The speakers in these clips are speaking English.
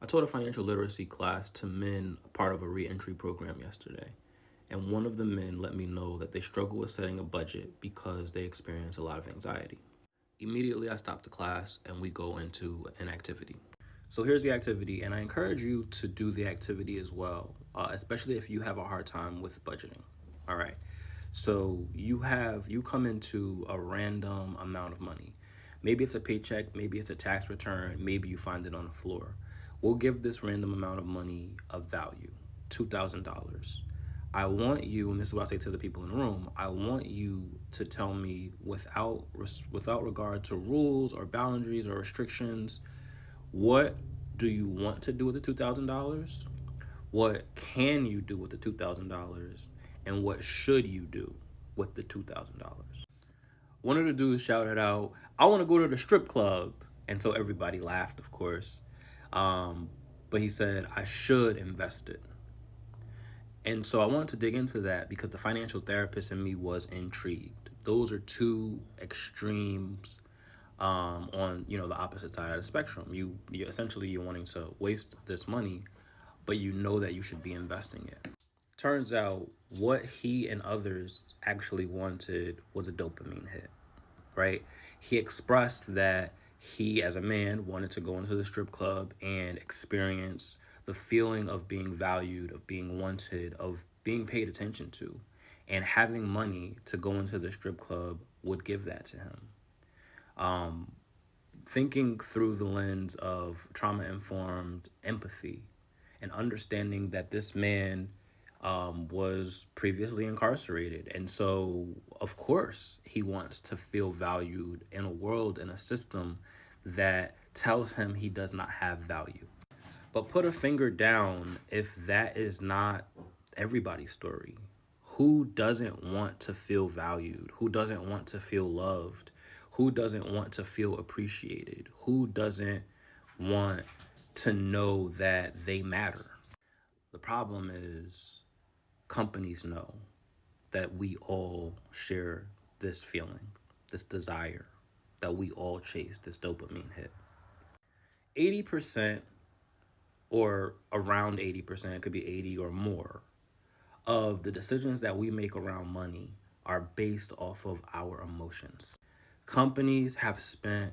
I taught a financial literacy class to men, a part of a reentry program yesterday. And one of the men let me know that they struggle with setting a budget because they experience a lot of anxiety. Immediately, I stop the class and we go into an activity. So here's the activity, and I encourage you to do the activity as well, especially if you have a hard time with budgeting. All right. So you come into a random amount of money. Maybe it's a paycheck, maybe it's a tax return, maybe you find it on the floor. We'll give this random amount of money a value, $2,000. I want you, and this is what I say to the people in the room, I want you to tell me without regard to rules or boundaries or restrictions, what do you want to do with the $2,000? What can you do with the $2,000? And what should you do with the $2,000? One of the dudes shouted out, I want to go to the strip club. And so everybody laughed, of course. Um, but he said, I should invest it. And so I wanted to dig into that because the financial therapist in me was intrigued. Those are two extremes on the opposite side of the spectrum. You essentially you're wanting to waste this money, but you know that you should be investing it. Turns out what he and others actually wanted was a dopamine hit, right? He expressed that he, as a man, wanted to go into the strip club and experience the feeling of being valued, of being wanted, of being paid attention to. And having money to go into the strip club would give that to him. Um, Thinking through the lens of trauma informed empathy and understanding that this man was previously incarcerated. And so, of course, he wants to feel valued in a world, in a system that tells him he does not have value. But put a finger down if that is not everybody's story. Who doesn't want to feel valued? Who doesn't want to feel loved? Who doesn't want to feel appreciated? Who doesn't want to know that they matter? The problem is companies know that we all share this feeling, this desire, that we all chase this dopamine hit. 80% or around 80%, it could be 80 or more, of the decisions that we make around money are based off of our emotions. Companies have spent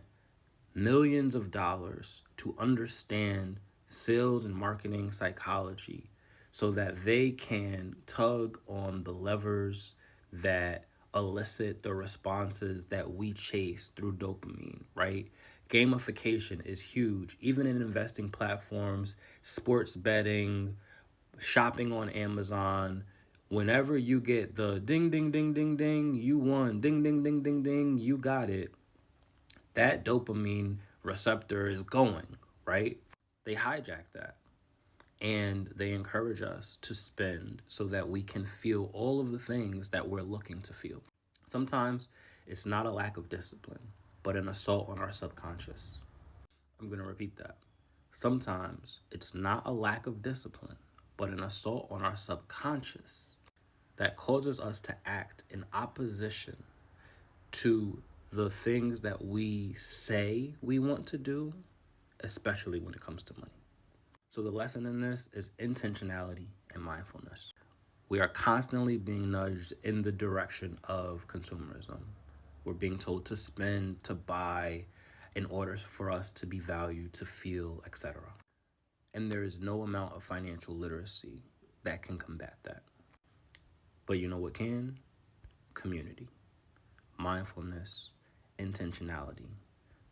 millions of dollars to understand sales and marketing psychology so that they can tug on the levers that elicit the responses that we chase through dopamine, right? Gamification is huge, even in investing platforms, sports betting, shopping on Amazon. Whenever you get the ding, ding, ding, ding, ding, you won, ding, ding, ding, ding, ding, you got it, that dopamine receptor is going, right? They hijack that and they encourage us to spend so that we can feel all of the things that we're looking to feel. Sometimes it's not a lack of discipline, but an assault on our subconscious. I'm going to repeat that. Sometimes it's not a lack of discipline, but an assault on our subconscious that causes us to act in opposition to the things that we say we want to do, especially when it comes to money. So, the lesson in this is intentionality and mindfulness. We are constantly being nudged in the direction of consumerism. We're being told to spend, to buy, in order for us to be valued, to feel, etc. And there is no amount of financial literacy that can combat that. But you know what can? Community, mindfulness, intentionality.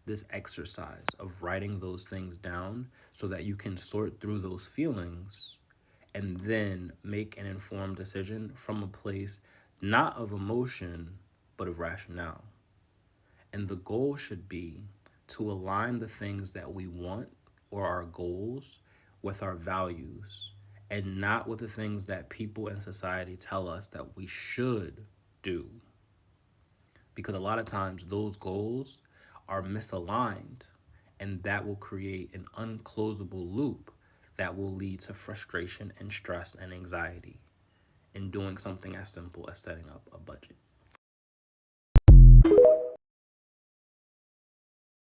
This exercise of writing those things down so that you can sort through those feelings and then make an informed decision from a place not of emotion, but of rationale. And the goal should be to align the things that we want or our goals with our values and not with the things that people in society tell us that we should do. Because a lot of times those goals are misaligned, and that will create an unclosable loop that will lead to frustration and stress and anxiety in doing something as simple as setting up a budget.